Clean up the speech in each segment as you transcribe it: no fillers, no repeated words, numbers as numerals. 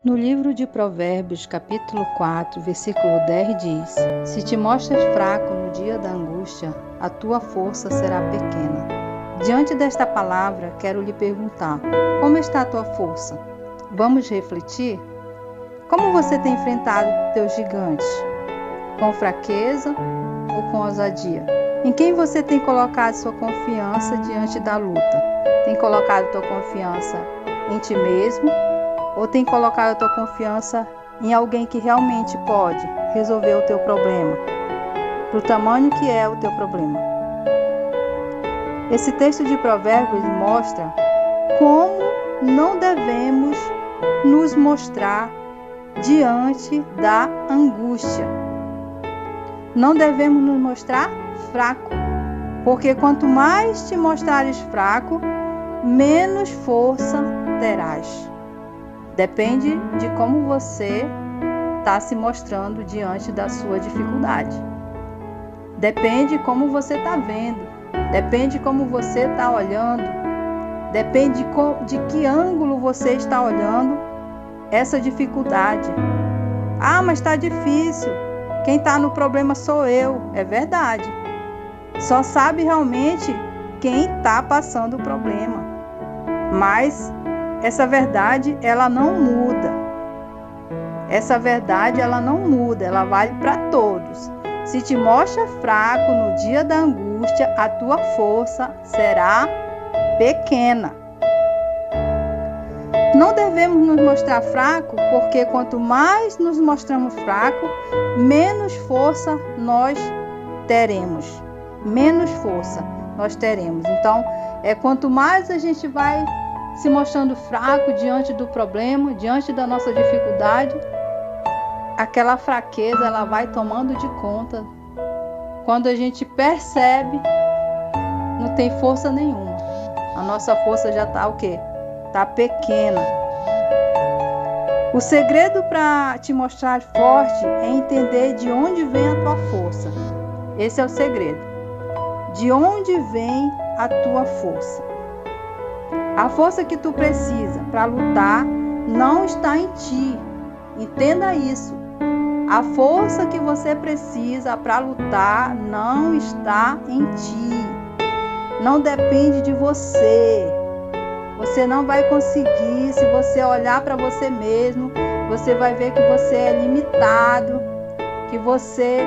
No livro de Provérbios, capítulo 4, versículo 10 diz: Se te mostras fraco no dia da angústia, a tua força será pequena. Diante desta palavra, quero lhe perguntar: como está a tua força? Vamos refletir? Como você tem enfrentado teus gigantes? Com fraqueza ou com ousadia? Em quem você tem colocado sua confiança diante da luta? Tem colocado tua confiança em ti mesmo? Ou tem colocado a tua confiança em alguém que realmente pode resolver o teu problema, do tamanho que é o teu problema? Esse texto de Provérbios mostra como não devemos nos mostrar diante da angústia. Não devemos nos mostrar fraco, porque quanto mais te mostrares fraco, menos força terás. Depende de como você está se mostrando diante da sua dificuldade. Depende de como você está vendo. Depende de como você está olhando. Depende de que ângulo você está olhando essa dificuldade. Ah, mas está difícil. Quem está no problema sou eu. É verdade. Só sabe realmente quem está passando o problema. Mas essa verdade, ela não muda. Essa verdade, ela não muda. Ela vale para todos. Se te mostra fraco no dia da angústia, a tua força será pequena. Não devemos nos mostrar fraco, porque quanto mais nos mostramos fracos, menos força nós teremos. Menos força nós teremos. Então, quanto mais a gente vai se mostrando fraco diante do problema, diante da nossa dificuldade, aquela fraqueza ela vai tomando de conta. Quando a gente percebe, não tem força nenhuma. A nossa força já está o quê? Está pequena. O segredo para te mostrar forte é entender de onde vem a tua força. Esse é o segredo. De onde vem a tua força? A força que tu precisa para lutar não está em ti. Entenda isso. A força que você precisa para lutar não está em ti. Não depende de você. Você não vai conseguir. Se você olhar para você mesmo, você vai ver que você é limitado, que você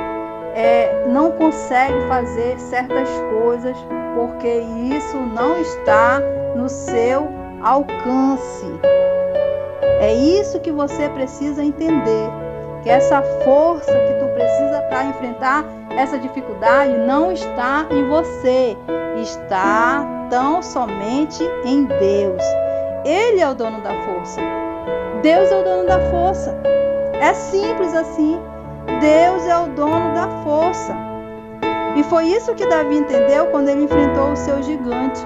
não consegue fazer certas coisas, porque isso não está no seu alcance. É isso que você precisa entender, que essa força que tu precisa para enfrentar essa dificuldade não está em você, está tão somente em Deus. Ele é o dono da força. Deus é o dono da força. É simples assim. Deus é o dono da força. E foi isso que Davi entendeu quando ele enfrentou o seu gigante.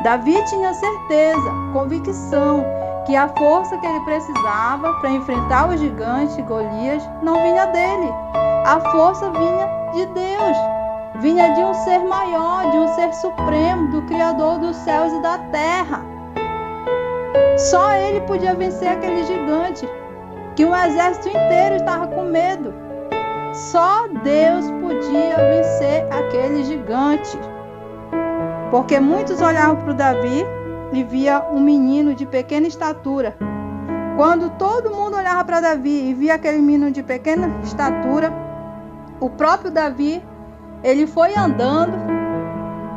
Davi tinha certeza, convicção, que a força que ele precisava para enfrentar o gigante Golias não vinha dele. A força vinha de Deus. Vinha de um ser maior, de um ser supremo, do Criador dos céus e da terra. Só ele podia vencer aquele gigante, que um exército inteiro estava com medo. Só Deus podia vencer aquele gigante. Porque muitos olhavam para o Davi e via um menino de pequena estatura. Quando todo mundo olhava para Davi e via aquele menino de pequena estatura, o próprio Davi, ele foi andando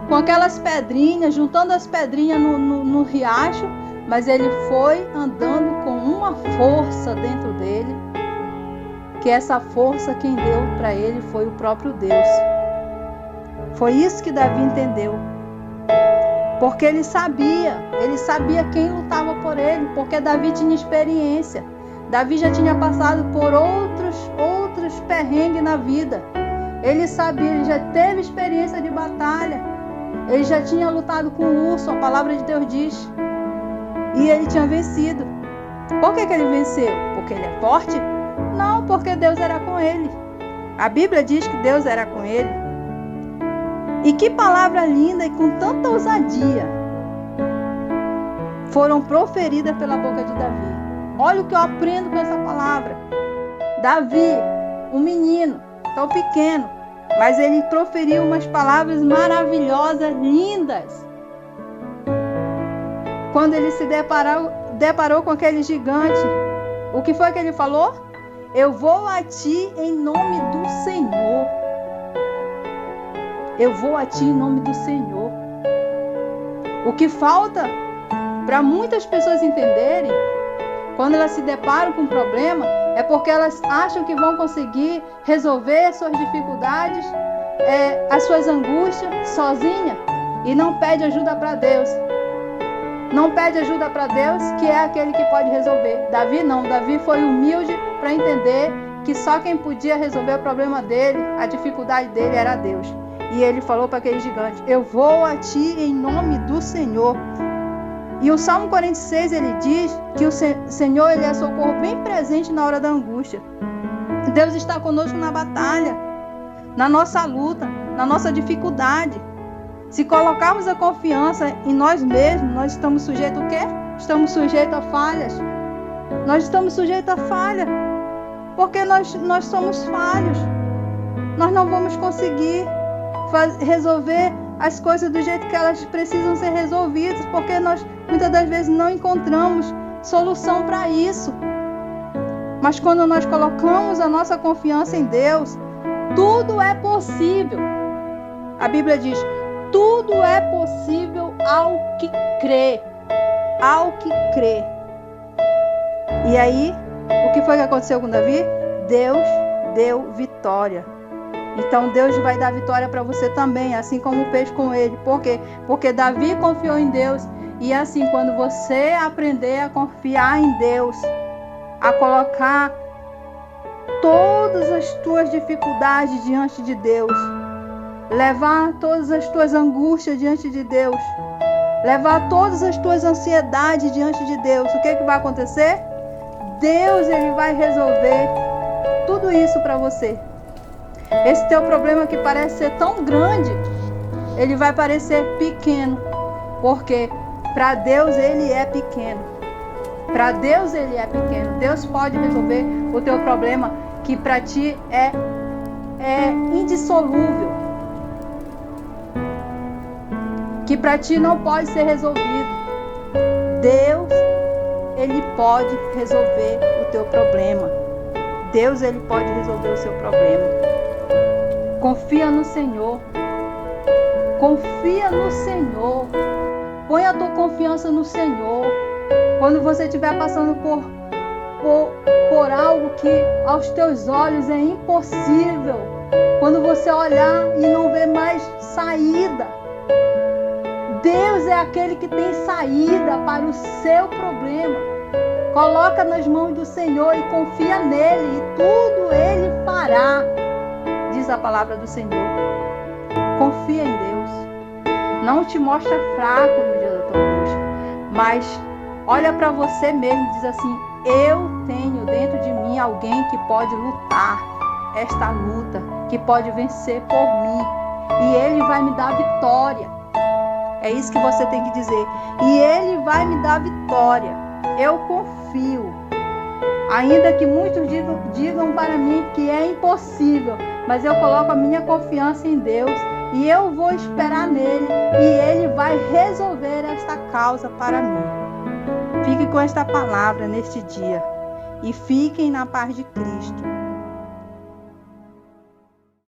com aquelas pedrinhas, juntando as pedrinhas no riacho, mas ele foi andando com uma força dentro dele, que essa força quem deu para ele foi o próprio Deus. Foi isso que Davi entendeu. Porque ele sabia quem lutava por ele, porque Davi tinha experiência. Davi já tinha passado por outros perrengues na vida. Ele sabia, ele já teve experiência de batalha. Ele já tinha lutado com o urso, a palavra de Deus diz. E ele tinha vencido. Por que ele venceu? Porque ele é forte? Não, porque Deus era com ele. A Bíblia diz que Deus era com ele. E que palavra linda e com tanta ousadia foram proferidas pela boca de Davi. Olha o que eu aprendo com essa palavra. Davi, um menino tão pequeno, mas ele proferiu umas palavras maravilhosas, lindas. Quando ele se deparou com aquele gigante, o que foi que ele falou? Eu vou a ti em nome do Senhor. Eu vou a ti em nome do Senhor. O que falta para muitas pessoas entenderem, quando elas se deparam com um problema, é porque elas acham que vão conseguir resolver as suas dificuldades, as suas angústias sozinha, e não pede ajuda para Deus. Não pede ajuda para Deus, que é aquele que pode resolver. Davi não. Davi foi humilde para entender que só quem podia resolver o problema dele, a dificuldade dele, era Deus. E ele falou para aquele gigante: eu vou a ti em nome do Senhor. E o Salmo 46, ele diz que o Senhor, ele é socorro bem presente na hora da angústia. Deus está conosco na batalha, na nossa luta, na nossa dificuldade. Se colocarmos a confiança em nós mesmos, nós estamos sujeitos a quê? Estamos sujeitos a falhas. Nós estamos sujeitos a falha, porque nós somos falhos. Nós não vamos conseguir resolver as coisas do jeito que elas precisam ser resolvidas, porque nós muitas das vezes não encontramos solução para isso. Mas quando nós colocamos a nossa confiança em Deus, tudo é possível. A Bíblia diz: tudo é possível ao que crê. Ao que crê. E aí, o que foi que aconteceu com Davi? Deus deu vitória. Então Deus vai dar vitória para você também, assim como fez com ele. Por quê? Porque Davi confiou em Deus. E assim, quando você aprender a confiar em Deus, a colocar todas as tuas dificuldades diante de Deus, levar todas as tuas angústias diante de Deus, levar todas as tuas ansiedades diante de Deus, o que vai acontecer? Deus, ele vai resolver tudo isso para você. Esse teu problema que parece ser tão grande, ele vai parecer pequeno, porque para Deus ele é pequeno. Para Deus ele é pequeno. Deus pode resolver o teu problema que para ti é indissolúvel, que para ti não pode ser resolvido. Deus, ele pode resolver o teu problema. Deus, ele pode resolver o seu problema. Confia no Senhor. Confia no Senhor. Põe a tua confiança no Senhor. Quando você estiver passando por algo que aos teus olhos é impossível, quando você olhar e não ver mais saída, Deus é aquele que tem saída para o seu problema. Coloca nas mãos do Senhor e confia nele, e tudo ele fará, diz a palavra do Senhor. Confia em Deus. Não te mostra fraco no dia da tua angústia, mas olha para você mesmo e diz assim: eu tenho dentro de mim alguém que pode lutar esta luta, que pode vencer por mim, e ele vai me dar vitória. É isso que você tem que dizer. E ele vai me dar vitória. Eu confio. Ainda que muitos digam para mim que é impossível, mas eu coloco a minha confiança em Deus e eu vou esperar nele, e ele vai resolver esta causa para mim. Fique com esta palavra neste dia e fiquem na paz de Cristo.